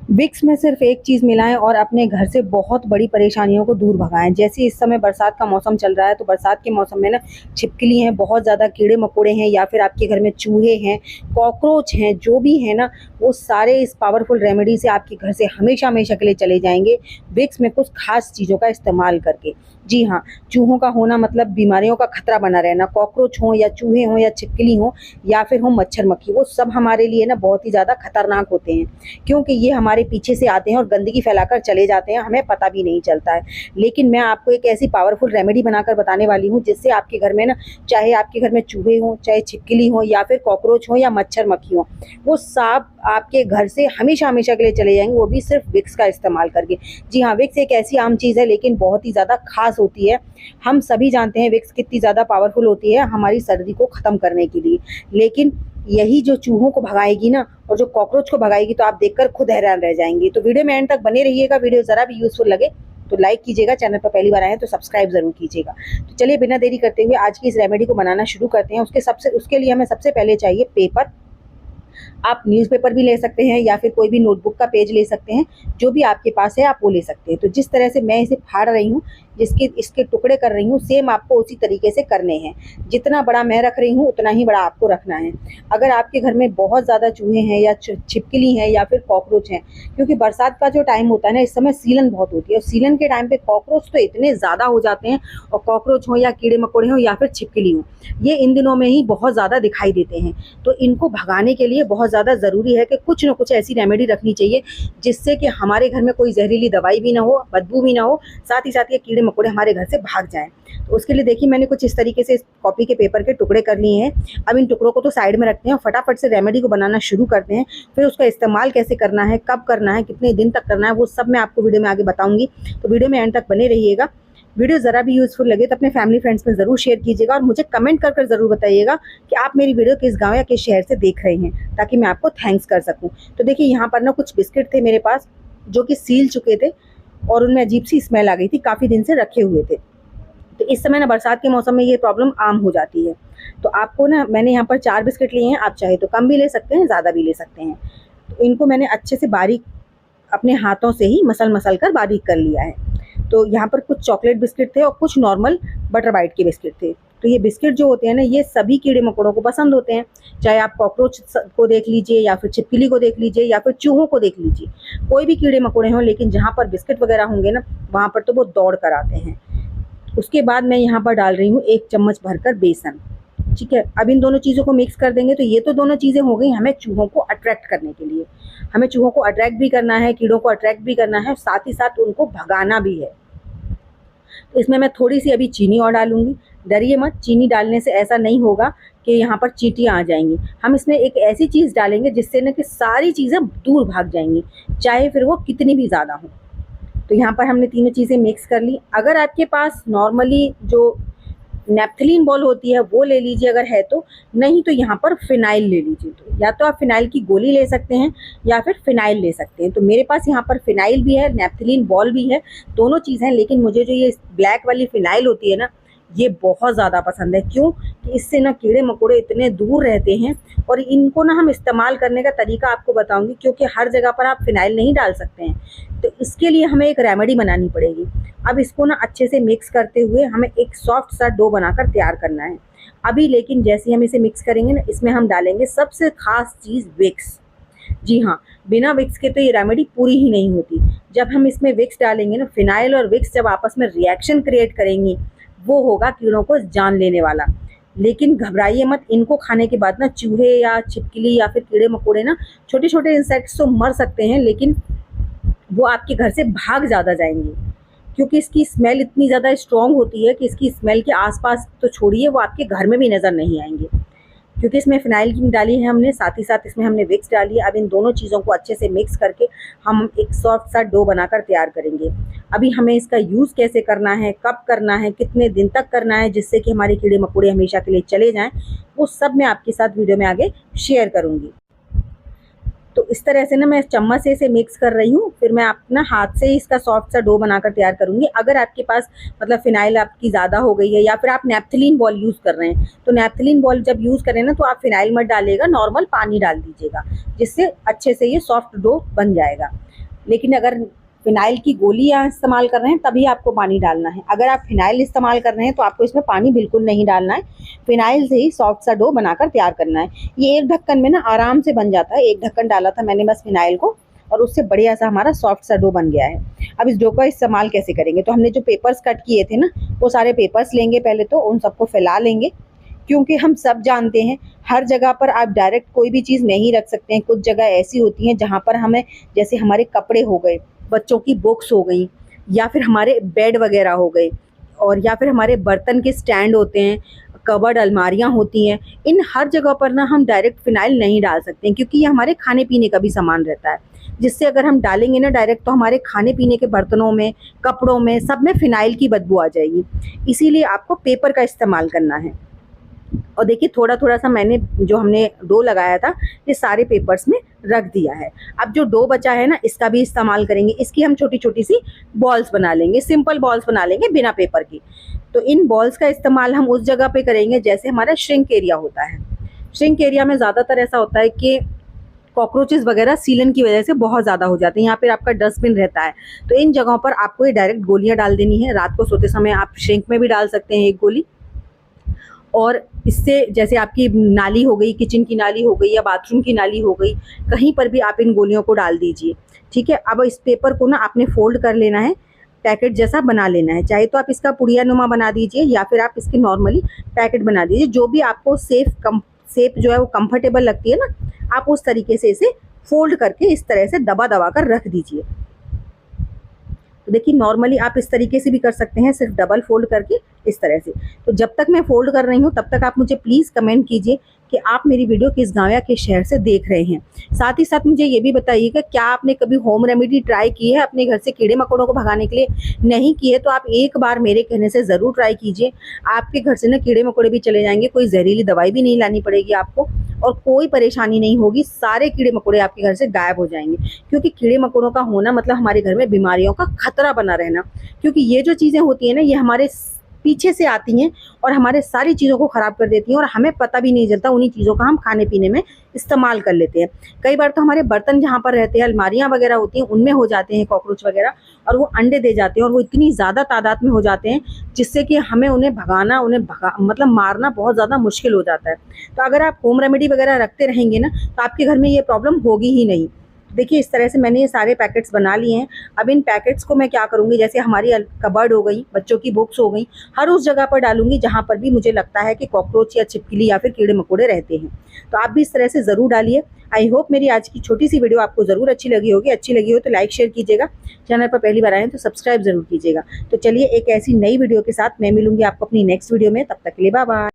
Vicks में सिर्फ एक चीज़ मिलाएं और अपने घर से बहुत बड़ी परेशानियों को दूर भगाएं। जैसे इस समय बरसात का मौसम चल रहा है, तो बरसात के मौसम में ना छिपकली हैं, बहुत ज़्यादा कीड़े मकोड़े हैं, या फिर आपके घर में चूहे हैं, कॉकरोच हैं, जो भी है ना, वो सारे इस पावरफुल रेमेडी से आपके घर से हमेशा हमेशा के लिए चले जाएंगे, विक्स में कुछ खास चीज़ों का इस्तेमाल करके। जी हाँ, चूहों का होना मतलब बीमारियों का खतरा बना रहना। कॉकरोच हों या चूहे हों या छिपकली हों या फिर हो मच्छर मक्खी, वो सब हमारे लिए ना बहुत ही ज़्यादा खतरनाक होते हैं, क्योंकि ये हमारे पीछे से आते हैं और गंदगी फैलाकर चले जाते हैं, हमें पता भी नहीं चलता है। लेकिन मैं आपको एक ऐसी पावरफुल रेमेडी बनाकर बताने वाली हूँ, जिससे आपके घर में ना, चाहे आपके घर में चूहे हों, चाहे छिपकली हों या फिर कॉकरोच हों या मच्छर मक्खी हों, वो सब आपके घर से हमेशा हमेशा के लिए चले जाएंगे, वो भी सिर्फ विक्स का इस्तेमाल करके। जी हाँ, विक्स एक ऐसी आम चीज़ है, लेकिन बहुत ही ज़्यादा खास होती है। हम सभी जानते हैं विक्स कितनी ज़्यादा पावरफुल होती है हमारी सर्दी को ख़त्म करने के लिए, लेकिन यही जो चूहों को भगाएगी ना और जो कॉकरोच को भगाएगी, तो आप देखकर खुद हैरान रह जाएंगे। तो वीडियो में एंड तक बने रहिएगा। वीडियो ज़रा भी यूज़फुल लगे तो लाइक कीजिएगा, चैनल पर पहली बार आए हैं तो सब्सक्राइब ज़रूर कीजिएगा। तो चलिए बिना देरी करते हुए आज की इस रेमेडी को बनाना शुरू करते हैं। उसके लिए हमें सबसे पहले चाहिए पेपर। आप न्यूज़पेपर भी ले सकते हैं या फिर कोई भी नोटबुक का पेज ले सकते हैं, जो भी आपके पास है आप वो ले सकते हैं। तो जिस तरह से मैं इसे फाड़ रही हूँ, इसके टुकड़े कर रही हूँ, सेम आपको उसी तरीके से करने हैं। जितना बड़ा मैं रख रही हूँ उतना ही बड़ा आपको रखना है। अगर आपके घर में बहुत ज़्यादा चूहे हैं या छिपकली हैं या फिर कॉकरोच हैं, क्योंकि बरसात का जो टाइम होता है ना, इस समय सीलन बहुत होती है, और सीलन के टाइम पे कॉकरोच तो इतने ज़्यादा हो जाते हैं, और कॉकरोच हों या कीड़े मकोड़े हों या फिर छिपकली हों, ये इन दिनों में ही बहुत ज़्यादा दिखाई देते हैं। तो इनको भगाने के लिए बहुत ज़्यादा ज़रूरी है कि कुछ ना कुछ ऐसी रेमेडी रखनी चाहिए, जिससे कि हमारे घर में कोई जहरीली दवाई भी ना हो, बदबू भी ना हो, साथ ही साथ ये कीड़े मकोड़े हमारे घर से भाग जाएँ। तो उसके लिए देखिए, मैंने कुछ इस तरीके से इस कॉपी के पेपर के टुकड़े कर लिए हैं। अब इन टुकड़ों को तो साइड में रखते हैं और फटाफट से रेमेडी को बनाना शुरू करते हैं। फिर उसका इस्तेमाल कैसे करना है, कब करना है, कितने दिन तक करना है, वो सब मैं आपको वीडियो में आगे बताऊँगी। तो वीडियो में एंड तक बने रहिएगा। वीडियो ज़रा भी यूज़फुल लगे तो अपने फैमिली फ्रेंड्स में ज़रूर शेयर कीजिएगा, और मुझे कमेंट कर ज़रूर बताइएगा कि आप मेरी वीडियो किस गाँव या किस शहर से देख रहे हैं, ताकि मैं आपको थैंक्स कर सकूँ। तो देखिए, यहाँ पर ना कुछ बिस्किट थे मेरे पास, जो कि सील चुके थे और उनमें अजीब सी स्मेल आ गई थी, काफ़ी दिन से रखे हुए थे। तो इस समय ना बरसात के मौसम में ये प्रॉब्लम आम हो जाती है। तो आपको ना, मैंने यहाँ पर 4 बिस्किट लिए हैं, आप चाहे तो कम भी ले सकते हैं, ज़्यादा भी ले सकते हैं। तो इनको मैंने अच्छे से बारीक अपने हाथों से ही मसल कर बारीक कर लिया है। तो यहाँ पर कुछ चॉकलेट बिस्किट थे और कुछ नॉर्मल बटर बाइट के बिस्किट थे। तो ये बिस्किट जो होते हैं ना, ये सभी कीड़े मकोड़ों को पसंद होते हैं, चाहे आप कॉकरोच को देख लीजिए या फिर छिपकली को देख लीजिए या फिर चूहों को देख लीजिए, कोई भी कीड़े मकोड़े हों, लेकिन जहाँ पर बिस्किट वगैरह होंगे ना, वहाँ पर तो वो दौड़ कर आते हैं। उसके बाद मैं यहाँ पर डाल रही हूँ 1 चम्मच भरकर बेसन। ठीक है, अब इन दोनों चीज़ों को मिक्स कर देंगे। तो ये तो दोनों चीज़ें हो गई हमें चूहों को अट्रैक्ट करने के लिए। हमें चूहों को अट्रैक्ट भी करना है, कीड़ों को अट्रैक्ट भी करना है, साथ ही साथ उनको भगाना भी है। तो इसमें मैं थोड़ी-सी अभी चीनी और डालूँगी। डरिए मत, चीनी डालने से ऐसा नहीं होगा कि यहाँ पर चींटियाँ आ जाएँगी। हम इसमें एक ऐसी चीज़ डालेंगे जिससे ना कि सारी चीज़ें दूर भाग जाएँगी, चाहे फिर वो कितनी भी ज़्यादा हों। तो यहाँ पर हमने तीनों चीज़ें मिक्स कर ली। अगर आपके पास नॉर्मली जो नेपथलीन बॉल होती है वो ले लीजिए अगर है तो, नहीं तो यहाँ पर फ़िनाइल ले लीजिए। तो या तो आप फ़िनाइल की गोली ले सकते हैं या फिर फ़िनाइल ले सकते हैं। तो मेरे पास यहाँ पर फ़िनाइल भी है, नेपथलीन बॉल भी है, दोनों चीज़ हैं। लेकिन मुझे जो ये ब्लैक वाली फ़िनाइल होती है ना, ये बहुत ज़्यादा पसंद है। क्यों? कि इससे ना कीड़े मकोड़े इतने दूर रहते हैं, और इनको ना हम इस्तेमाल करने का तरीका आपको बताऊँगी, क्योंकि हर जगह पर आप फ़िनाइल नहीं डाल सकते हैं। तो इसके लिए हमें एक रेमेडी बनानी पड़ेगी। अब इसको ना अच्छे से मिक्स करते हुए हमें एक सॉफ्ट सा डो बनाकर तैयार करना है। अभी लेकिन जैसे ही हम इसे मिक्स करेंगे ना, इसमें हम डालेंगे सबसे ख़ास चीज़ विक्स। जी हाँ, बिना विक्स के तो ये रेमेडी पूरी ही नहीं होती। जब हम इसमें विक्स डालेंगे ना, फ़िनाइल और विक्स जब आपस में रिएक्शन क्रिएट करेंगी, वो होगा कीड़ों को जान लेने वाला। लेकिन घबराइए मत, इनको खाने के बाद ना चूहे या छिपकली या फिर कीड़े मकोड़े ना, छोटे-छोटे इंसेक्ट्स तो मर सकते हैं, लेकिन वो आपके घर से भाग ज़्यादा जाएँगे, क्योंकि इसकी स्मेल इतनी ज़्यादा स्ट्रॉन्ग होती है कि इसकी स्मेल के आस-पास तो छोड़िए, वो आपके घर में भी नज़र नहीं आएँगे। क्योंकि इसमें फ़िनाइल की डाली है हमने, साथ ही साथ इसमें हमने विक्स डाली है। अब इन दोनों चीज़ों को अच्छे से मिक्स करके हम एक सॉफ्ट सा डो बनाकर तैयार करेंगे। अभी हमें इसका यूज़ कैसे करना है, कब करना है, कितने दिन तक करना है, जिससे कि हमारे कीड़े मकोड़े हमेशा के लिए चले जाएँ, वो सब मैं आपके साथ वीडियो में आगे शेयर करूँगी। तो इस तरह से ना मैं चम्मच से इसे मिक्स कर रही हूँ। फिर मैं अपना हाथ से ही इसका सॉफ्ट सा डो बनाकर तैयार करूँगी। अगर आपके पास मतलब फिनाइल आपकी ज़्यादा हो गई है या फिर आप नैप्थलीन बॉल यूज़ कर रहे हैं, तो नैप्थलीन बॉल जब यूज़ करें ना तो आप फिनाइल मत डालिएगा, नॉर्मल पानी डाल दीजिएगा, जिससे अच्छे से ये सॉफ्ट डो बन जाएगा। लेकिन अगर फिनाइल की गोलियाँ इस्तेमाल कर रहे हैं तभी आपको पानी डालना है। अगर आप फिनाइल इस्तेमाल कर रहे हैं तो आपको इसमें पानी बिल्कुल नहीं डालना है, फिनाइल से ही सॉफ्ट सा डो बनाकर तैयार करना है। ये एक ढक्कन में ना आराम से बन जाता है। एक ढक्कन डाला था मैंने बस फिनाइल को और उससे बढ़िया सा हमारा सॉफ्ट सा डो बन गया है। अब इस डो का इस्तेमाल कैसे करेंगे, तो हमने जो पेपर्स कट किए थे ना वो सारे पेपर्स लेंगे, पहले तो उन सबको फैला लेंगे, क्योंकि हम सब जानते हैं हर जगह पर आप डायरेक्ट कोई भी चीज़ नहीं रख सकते हैं। कुछ जगह ऐसी होती हैं जहाँ पर हमें, जैसे हमारे कपड़े हो गए, बच्चों की बुक्स हो गई, या फिर हमारे बेड वगैरह हो गए, और या फिर हमारे बर्तन के स्टैंड होते हैं, कबर्ड अलमारियाँ होती हैं। इन हर जगह पर ना हम डायरेक्ट फिनाइल नहीं डाल सकते हैं, क्योंकि ये हमारे खाने पीने का भी सामान रहता है, जिससे अगर हम डालेंगे ना डायरेक्ट तो हमारे खाने पीने के बर्तनों में, कपड़ों में, सब में फिनाइल की बदबू आ जाएगी। इसीलिए आपको पेपर का इस्तेमाल करना है। और देखिए थोड़ा थोड़ा सा मैंने जो हमने डो लगाया था ये सारे पेपर्स में रख दिया है। अब जो डो बचा है ना इसका भी इस्तेमाल करेंगे। इसकी हम छोटी छोटी सी बॉल्स बना लेंगे, सिंपल बॉल्स बना लेंगे बिना पेपर की। तो इन बॉल्स का इस्तेमाल हम उस जगह पे करेंगे जैसे हमारा श्रिंक एरिया होता है। श्रिंक एरिया में ज़्यादातर ऐसा होता है कि कॉकरोचेस वगैरह सीलन की वजह से बहुत ज़्यादा हो जाते हैं। यहाँ पर आपका डस्टबिन रहता है, तो इन जगहों पर आपको ये डायरेक्ट गोलियाँ डाल देनी है। रात को सोते समय आप श्रिंक में भी डाल सकते हैं एक गोली, और इससे जैसे आपकी नाली हो गई, किचन की नाली हो गई या बाथरूम की नाली हो गई, कहीं पर भी आप इन गोलियों को डाल दीजिए। ठीक है। अब इस पेपर को ना आपने फोल्ड कर लेना है, पैकेट जैसा बना लेना है। चाहे तो आप इसका पुड़िया नुमा बना दीजिए या फिर आप इसकी नॉर्मली पैकेट बना दीजिए, जो भी आपको सेफ जो है वो कंफर्टेबल लगती है ना, आप उस तरीके से इसे फोल्ड करके इस तरह से दबा दबा कर रख दीजिए। तो देखिए नॉर्मली आप इस तरीके से भी कर सकते हैं, सिर्फ डबल फोल्ड करके इस तरह से। तो जब तक मैं फोल्ड कर रही हूँ तब तक आप मुझे प्लीज़ कमेंट कीजिए कि आप मेरी वीडियो किस गाँव या किस शहर से देख रहे हैं। साथ ही साथ मुझे ये भी बताइएगा, क्या आपने कभी होम रेमेडी ट्राई की है अपने घर से कीड़े मकोड़ों को भगाने के लिए? नहीं की है तो आप एक बार मेरे कहने से ज़रूर ट्राई कीजिए। आपके घर से ना कीड़े मकोड़े भी चले जाएंगे, कोई जहरीली दवाई भी नहीं लानी पड़ेगी आपको, और कोई परेशानी नहीं होगी। सारे कीड़े मकोड़े आपके घर से गायब हो जाएंगे, क्योंकि कीड़े मकोड़ों का होना मतलब हमारे घर में बीमारियों का खतरा बना रहना। क्योंकि ये जो चीज़ें होती हैं ना ये हमारे पीछे से आती हैं और हमारे सारी चीज़ों को ख़राब कर देती हैं, और हमें पता भी नहीं चलता। उन्हीं चीज़ों का हम खाने पीने में इस्तेमाल कर लेते हैं। कई बार तो हमारे बर्तन जहाँ पर रहते हैं, अलमारियाँ वगैरह होती हैं, उनमें हो जाते हैं कॉकरोच वगैरह, और वो अंडे दे जाते हैं, और वो इतनी ज़्यादा तादाद में हो जाते हैं जिससे कि हमें उन्हें भगाना, मतलब मारना बहुत ज़्यादा मुश्किल हो जाता है। तो अगर आप होम रेमेडी वगैरह रखते रहेंगे ना तो आपके घर में ये प्रॉब्लम होगी ही नहीं। देखिए इस तरह से मैंने ये सारे पैकेट्स बना लिए हैं। अब इन पैकेट्स को मैं क्या करूँगी, जैसे हमारी कबर्ड हो गई, बच्चों की बुक्स हो गई, हर उस जगह पर डालूंगी जहाँ पर भी मुझे लगता है कि कॉकरोच या छिपकली या फिर कीड़े मकोड़े रहते हैं। तो आप भी इस तरह से ज़रूर डालिए। आई होप मेरी आज की छोटी सी वीडियो आपको ज़रूर अच्छी लगी होगी। अच्छी लगी हो तो लाइक शेयर कीजिएगा, चैनल पर पहली बार आए हैं तो सब्सक्राइब ज़रूर कीजिएगा। तो चलिए एक ऐसी नई वीडियो के साथ मैं मिलूंगी आपको अपनी नेक्स्ट वीडियो में। तब तक के लिए बाय बाय।